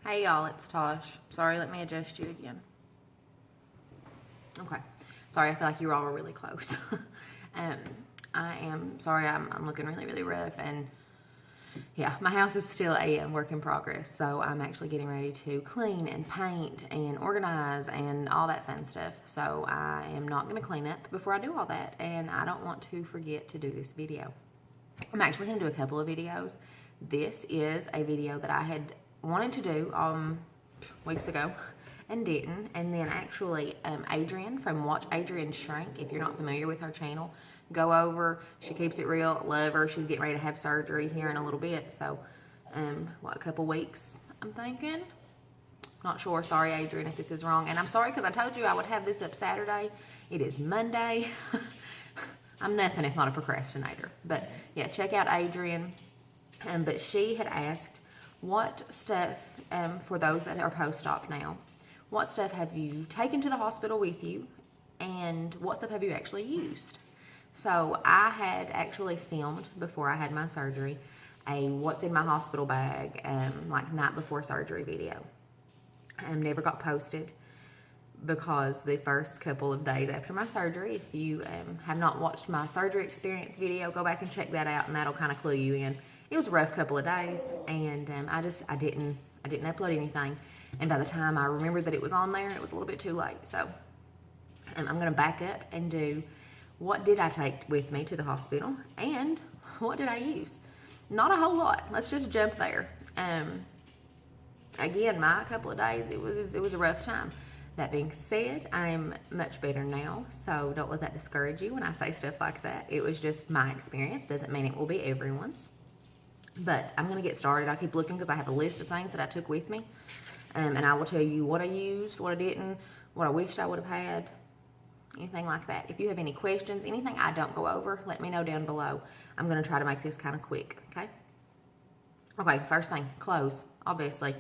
Hey y'all, it's Tosh. Sorry, let me adjust you again. Okay. Sorry, I feel like you all were really close. I am sorry, I'm looking really, really rough, and yeah, my house is still a work in progress, so I'm actually getting ready to clean and paint and organize and all that fun stuff. So I am not going to clean up before I do all that, and I don't want to forget to do this video. I'm actually going to do a couple of videos. This is a video that I had wanted to do weeks ago and didn't, and then actually Adrian from Watch Adrian Shrink, if you're not familiar with her channel, go over. She keeps it real. Love her. She's getting ready to have surgery here in a little bit, so a couple weeks I'm thinking. Not sure. Sorry, Adrian, if this is wrong, and I'm sorry because I told you I would have this up Saturday. It is Monday. I'm nothing if not a procrastinator, but yeah, check out Adrian. But she had asked, what stuff, for those that are post-op now, what stuff have you taken to the hospital with you, and what stuff have you actually used? So I had actually filmed, before I had my surgery, a what's in my hospital bag, like night before surgery video. Never got posted because the first couple of days after my surgery, if you have not watched my surgery experience video, go back and check that out, and that'll kind of clue you in. It was a rough couple of days, and I didn't upload anything. And by the time I remembered that it was on there, it was a little bit too late. So I'm going to back up and do what did I take with me to the hospital, and what did I use? Not a whole lot. Let's just jump there. Again, my couple of days, it was a rough time. That being said, I am much better now, so don't let that discourage you when I say stuff like that. It was just my experience. Doesn't mean it will be everyone's. But I'm going to get started. I keep looking because I have a list of things that I took with me. And I will tell you what I used, what I didn't, what I wished I would have had, anything like that. If you have any questions, anything I don't go over, let me know down below. I'm going to try to make this kind of quick, okay? Okay, first thing, clothes, obviously.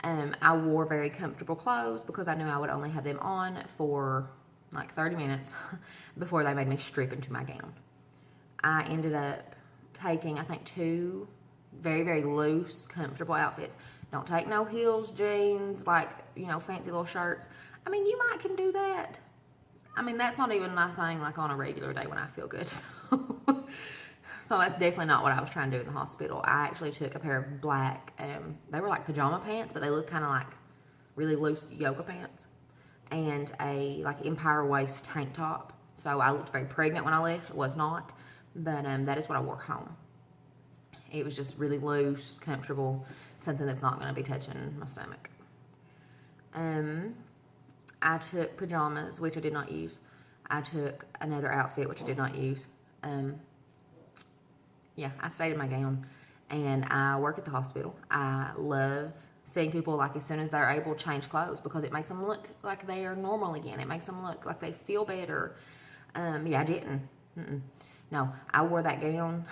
I wore very comfortable clothes because I knew I would only have them on for like 30 minutes before they made me strip into my gown. I ended up taking, I think, 2 very, very loose, comfortable outfits. Don't take no heels, jeans, like, you know, fancy little shirts. I mean, you might can do that. I mean, that's not even my thing, like, on a regular day when I feel good. So that's definitely not what I was trying to do in the hospital. I actually took a pair of black, they were like pajama pants, but they look kind of like really loose yoga pants, and a like Empire waist tank top. So I looked very pregnant when I left. It was not, but that is what I wore home. It was just really loose, comfortable, something that's not going to be touching my stomach. I took pajamas, which I did not use. I took another outfit, which I did not use. Yeah, I stayed in my gown, and I work at the hospital. I love seeing people, like, as soon as they're able to change clothes, because it makes them look like they are normal again. It makes them look like they feel better. Yeah, I didn't. No, I wore that gown.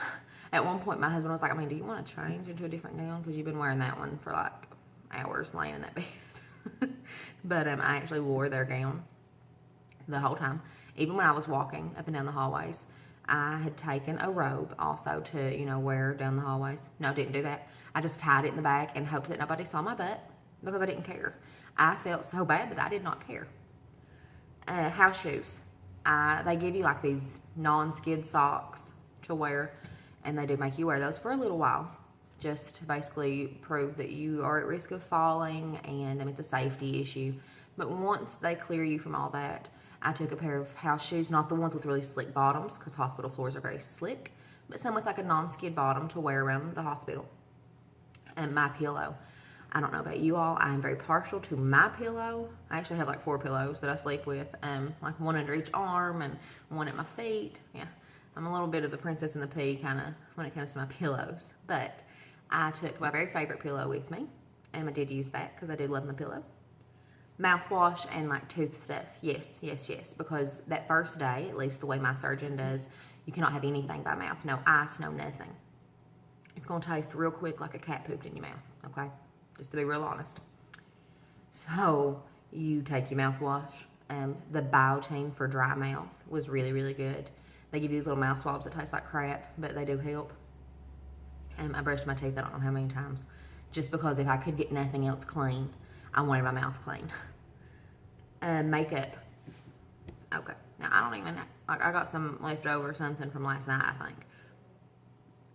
At one point, my husband was like, I mean, do you want to change into a different gown? Because you've been wearing that one for, like, hours laying in that bed. But I actually wore their gown the whole time. Even when I was walking up and down the hallways, I had taken a robe also to, you know, wear down the hallways. No, didn't do that. I just tied it in the back and hoped that nobody saw my butt because I didn't care. I felt so bad that I did not care. House shoes. They give you like these non-skid socks to wear, and they do make you wear those for a little while, just to basically prove that you are at risk of falling, and it's a safety issue. But once they clear you from all that, I took a pair of house shoes, not the ones with really slick bottoms, because hospital floors are very slick, but some with like a non-skid bottom to wear around the hospital. And my pillow. I don't know about you all, I am very partial to my pillow. I actually have like 4 pillows that I sleep with, like one under each arm and one at my feet. Yeah, I'm a little bit of the Princess and the Pea kind of when it comes to my pillows. But I took my very favorite pillow with me, and I did use that because I do love my pillow. Mouthwash and like tooth stuff. Yes, yes, yes. Because that first day, at least the way my surgeon does, you cannot have anything by mouth. No ice, no nothing. It's going to taste real quick like a cat pooped in your mouth, okay? Just to be real honest. So you take your mouthwash. The Biotine for dry mouth was really, really good. They give you these little mouth swabs that taste like crap, but they do help. I brushed my teeth I don't know how many times. just because if I could get nothing else clean, I wanted my mouth clean. Makeup. Okay. Now, I don't even, like, I got some leftover something from last night, I think.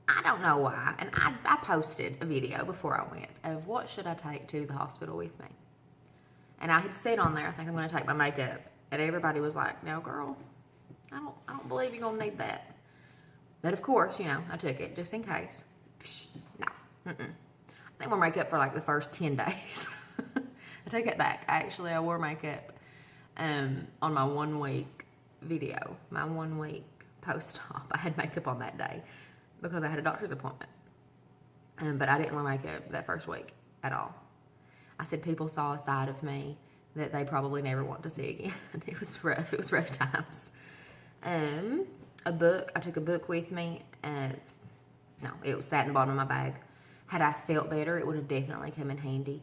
I don't know why. And I posted a video before I went of what should I take to the hospital with me. And I had said on there, I think I'm going to take my makeup. And everybody was like, no, girl, I don't believe you're going to need that. But, of course, you know, I took it just in case. Psh, no. I didn't wear makeup for, like, the first 10 days. I take it back. I wore makeup on my 1 week video, my 1 week post-op. I had makeup on that day because I had a doctor's appointment. But I didn't wear makeup that first week at all. I said people saw a side of me that they probably never want to see again. It was rough. It was rough times. A book. I took a book with me. No, it was sat in the bottom of my bag. Had I felt better, it would have definitely come in handy.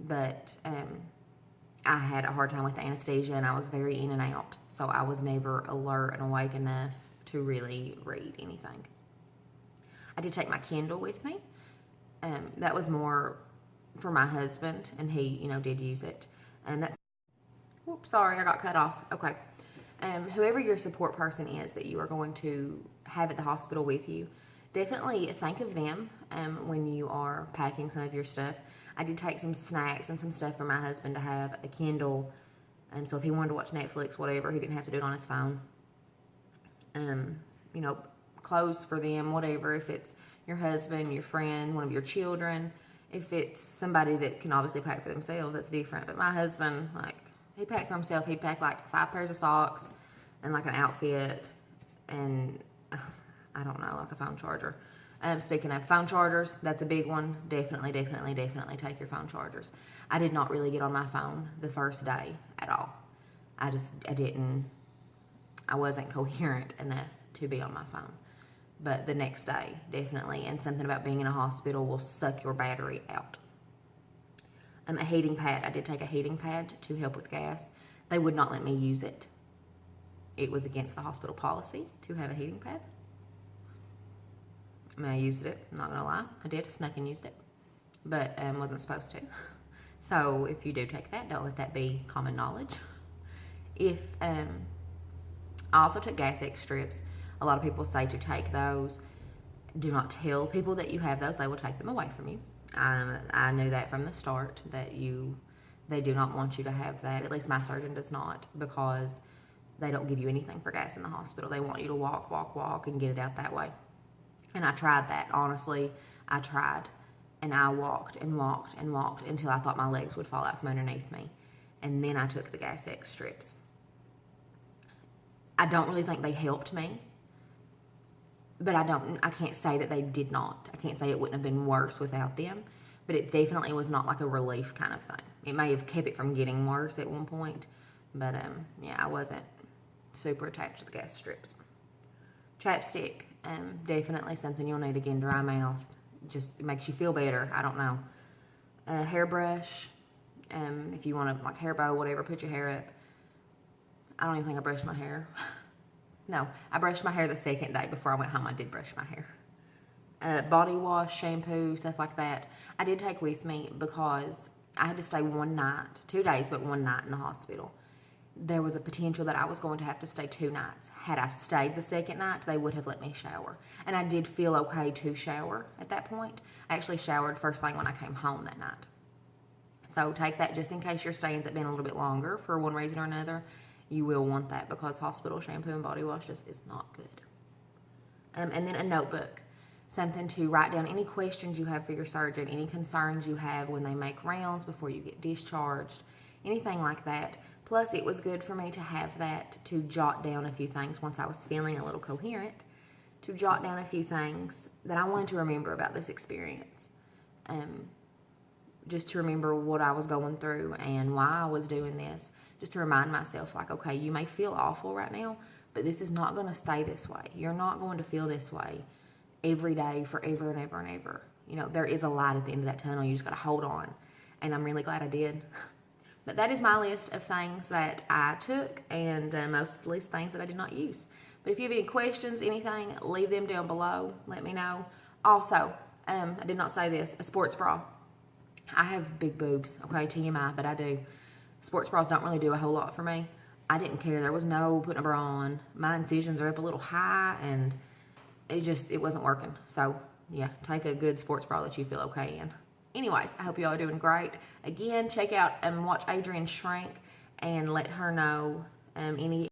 But I had a hard time with the anesthesia, and I was very in and out. So I was never alert and awake enough to really read anything. I did take my Kindle with me. That was more for my husband, and he, you know, did use it. And that's, whoops, sorry, I got cut off. Okay. Whoever your support person is that you are going to have at the hospital with you, definitely think of them when you are packing some of your stuff. I did take some snacks and some stuff for my husband to have, a Kindle, and so if he wanted to watch Netflix, whatever, he didn't have to do it on his phone. You know, clothes for them, whatever, if it's your husband, your friend, one of your children. If it's somebody that can obviously pack for themselves, that's different. But my husband, like, he packed for himself. He'd pack like 5 pairs of socks and like an outfit and I don't know, like a phone charger. Speaking of phone chargers, that's a big one. Definitely take your phone chargers. I did not really get on my phone the first day at all. I wasn't coherent enough to be on my phone. But the next day, definitely. And something about being in a hospital will suck your battery out. A heating pad. I did take a heating pad to help with gas. They would not let me use it. It was against the hospital policy to have a heating pad. I mean, I used it. I'm not going to lie. I did. I snuck and used it. But wasn't supposed to. So if you do take that, don't let that be common knowledge. I also took gas X strips. A lot of people say to take those. Do not tell people that you have those. They will take them away from you. I knew that from the start, that they do not want you to have that. At least my surgeon does not, because they don't give you anything for gas in the hospital. They want you to walk, and get it out that way. And I tried that. Honestly, I tried. And I walked until I thought my legs would fall out from underneath me. And then I took the gas X strips. I don't really think they helped me. But I can't say that they did not. I can't say it wouldn't have been worse without them. But it definitely was not like a relief kind of thing. It may have kept it from getting worse at one point. But, yeah, I wasn't super attached to the gas strips. Chapstick. Definitely something you'll need. Again, dry mouth. Just makes you feel better. I don't know. Hairbrush. If you want to, like, hair bow, whatever, put your hair up. I don't even think I brushed my hair. No, I brushed my hair the second day before I went home. I did brush my hair. Body wash, shampoo, stuff like that. I did take with me because I had to stay 1 night, 2 days, but 1 night in the hospital. There was a potential that I was going to have to stay 2 nights. Had I stayed the second night, they would have let me shower. And I did feel okay to shower at that point. I actually showered first thing when I came home that night. So take that just in case your stay ends up being a little bit longer for one reason or another. You will want that because hospital shampoo and body wash just is not good. And then a notebook. Something to write down any questions you have for your surgeon, any concerns you have when they make rounds before you get discharged, anything like that. Plus, it was good for me to have that to jot down a few things once I was feeling a little coherent, to jot down a few things that I wanted to remember about this experience. Just to remember what I was going through and why I was doing this. Just to remind myself, like, okay, you may feel awful right now, but this is not going to stay this way. You're not going to feel this way every day forever and ever and ever. You know, there is a light at the end of that tunnel. You just got to hold on. And I'm really glad I did. But that is my list of things that I took, and mostly things that I did not use. But if you have any questions, anything, leave them down below. Let me know. Also, I did not say this, a sports bra. I have big boobs, okay, TMI, but I do. Sports bras don't really do a whole lot for me. I didn't care. There was no putting a bra on. My incisions are up a little high, and it wasn't working. So, yeah, take a good sports bra that you feel okay in. Anyways, I hope you all are doing great. Again, check out and watch Adrian shrink and let her know any